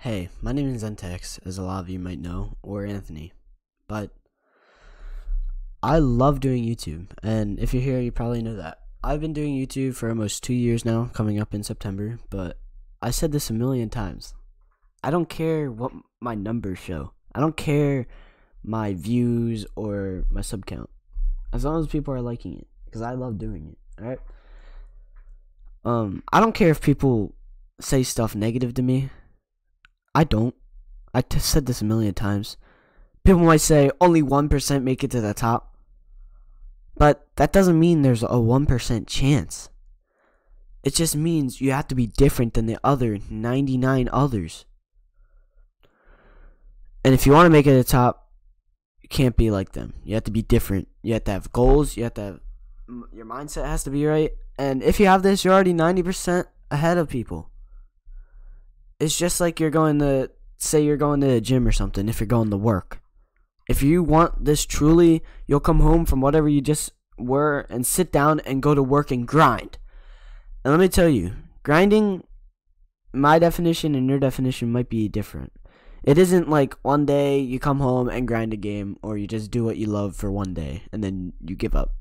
Hey, my name is Zentex, as a lot of you might know, or Anthony, but I love doing YouTube, and if you're here, you probably know that. I've been doing YouTube for almost 2 years now, coming up in September, but I said this a million times. I don't care what my numbers show. I don't care my views or my sub count, as long as people are liking it, because I love doing it, alright? I don't care if people say stuff negative to me. I don't. Said this a million times. People might say only 1% make it to the top. But that doesn't mean there's a 1% chance. It just means you have to be different than the other 99 others. And if you want to make it to the top, you can't be like them. You have to be different. You have to have goals. You have to have, your mindset has to be right. And if you have this, you're already 90% ahead of people. It's just like you're going to the gym or something. If you're going to work, if you want this truly, you'll come home from whatever you just were and sit down and go to work and grind. And let me tell you, grinding, my definition and your definition might be different. It isn't like one day you come home and grind a game, or you just do what you love for one day and then you give up.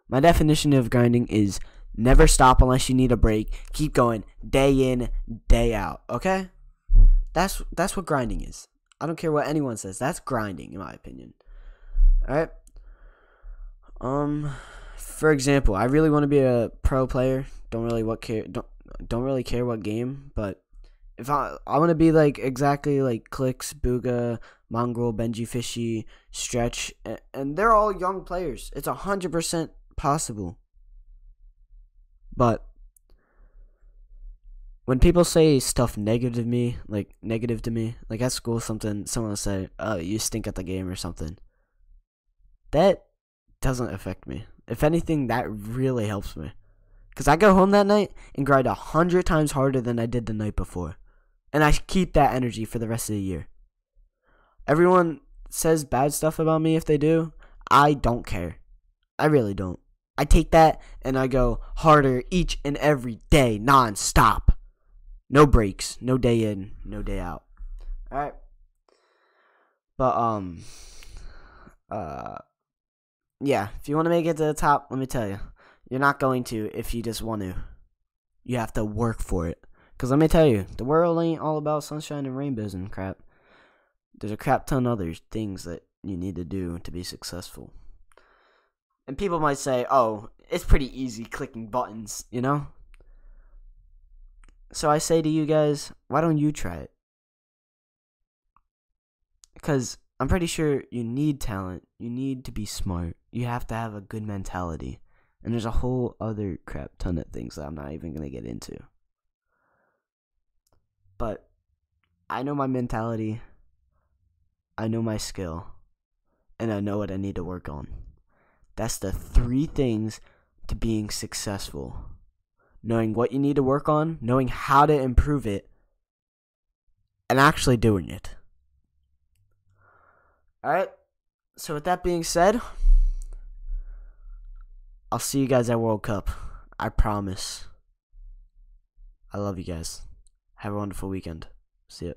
My definition of grinding is never stop unless you need a break. Keep going day in, day out. Okay? That's what grinding is. I don't care what anyone says. That's grinding, in my opinion. Alright? For example, I really want to be a pro player. Don't really care what game, but if I want to be like exactly like Clicks, Booga, Mongrel, Benji Fishy, Stretch, and they're all young players. It's 100% possible. But when people say stuff negative to me, like at school, someone will say, "Oh, you stink at the game" or something. That doesn't affect me. If anything, that really helps me, because I go home that night and grind 100 times harder than I did the night before, and I keep that energy for the rest of the year. Everyone says bad stuff about me if they do. I don't care. I really don't. I take that and I go harder each and every day, non-stop. No breaks, no day in, no day out. Alright? But, yeah, if you want to make it to the top, let me tell you, you're not going to if you just want to. You have to work for it. Because let me tell you, the world ain't all about sunshine and rainbows and crap. There's a crap ton of other things that you need to do to be successful. And people might say, oh, it's pretty easy clicking buttons, you know? So I say to you guys, why don't you try it? Because I'm pretty sure you need talent. You need to be smart. You have to have a good mentality. And there's a whole other crap ton of things that I'm not even going to get into. But I know my mentality. I know my skill. And I know what I need to work on. That's the 3 things to being successful. Knowing what you need to work on, knowing how to improve it, and actually doing it. Alright, so with that being said, I'll see you guys at World Cup. I promise. I love you guys. Have a wonderful weekend. See ya.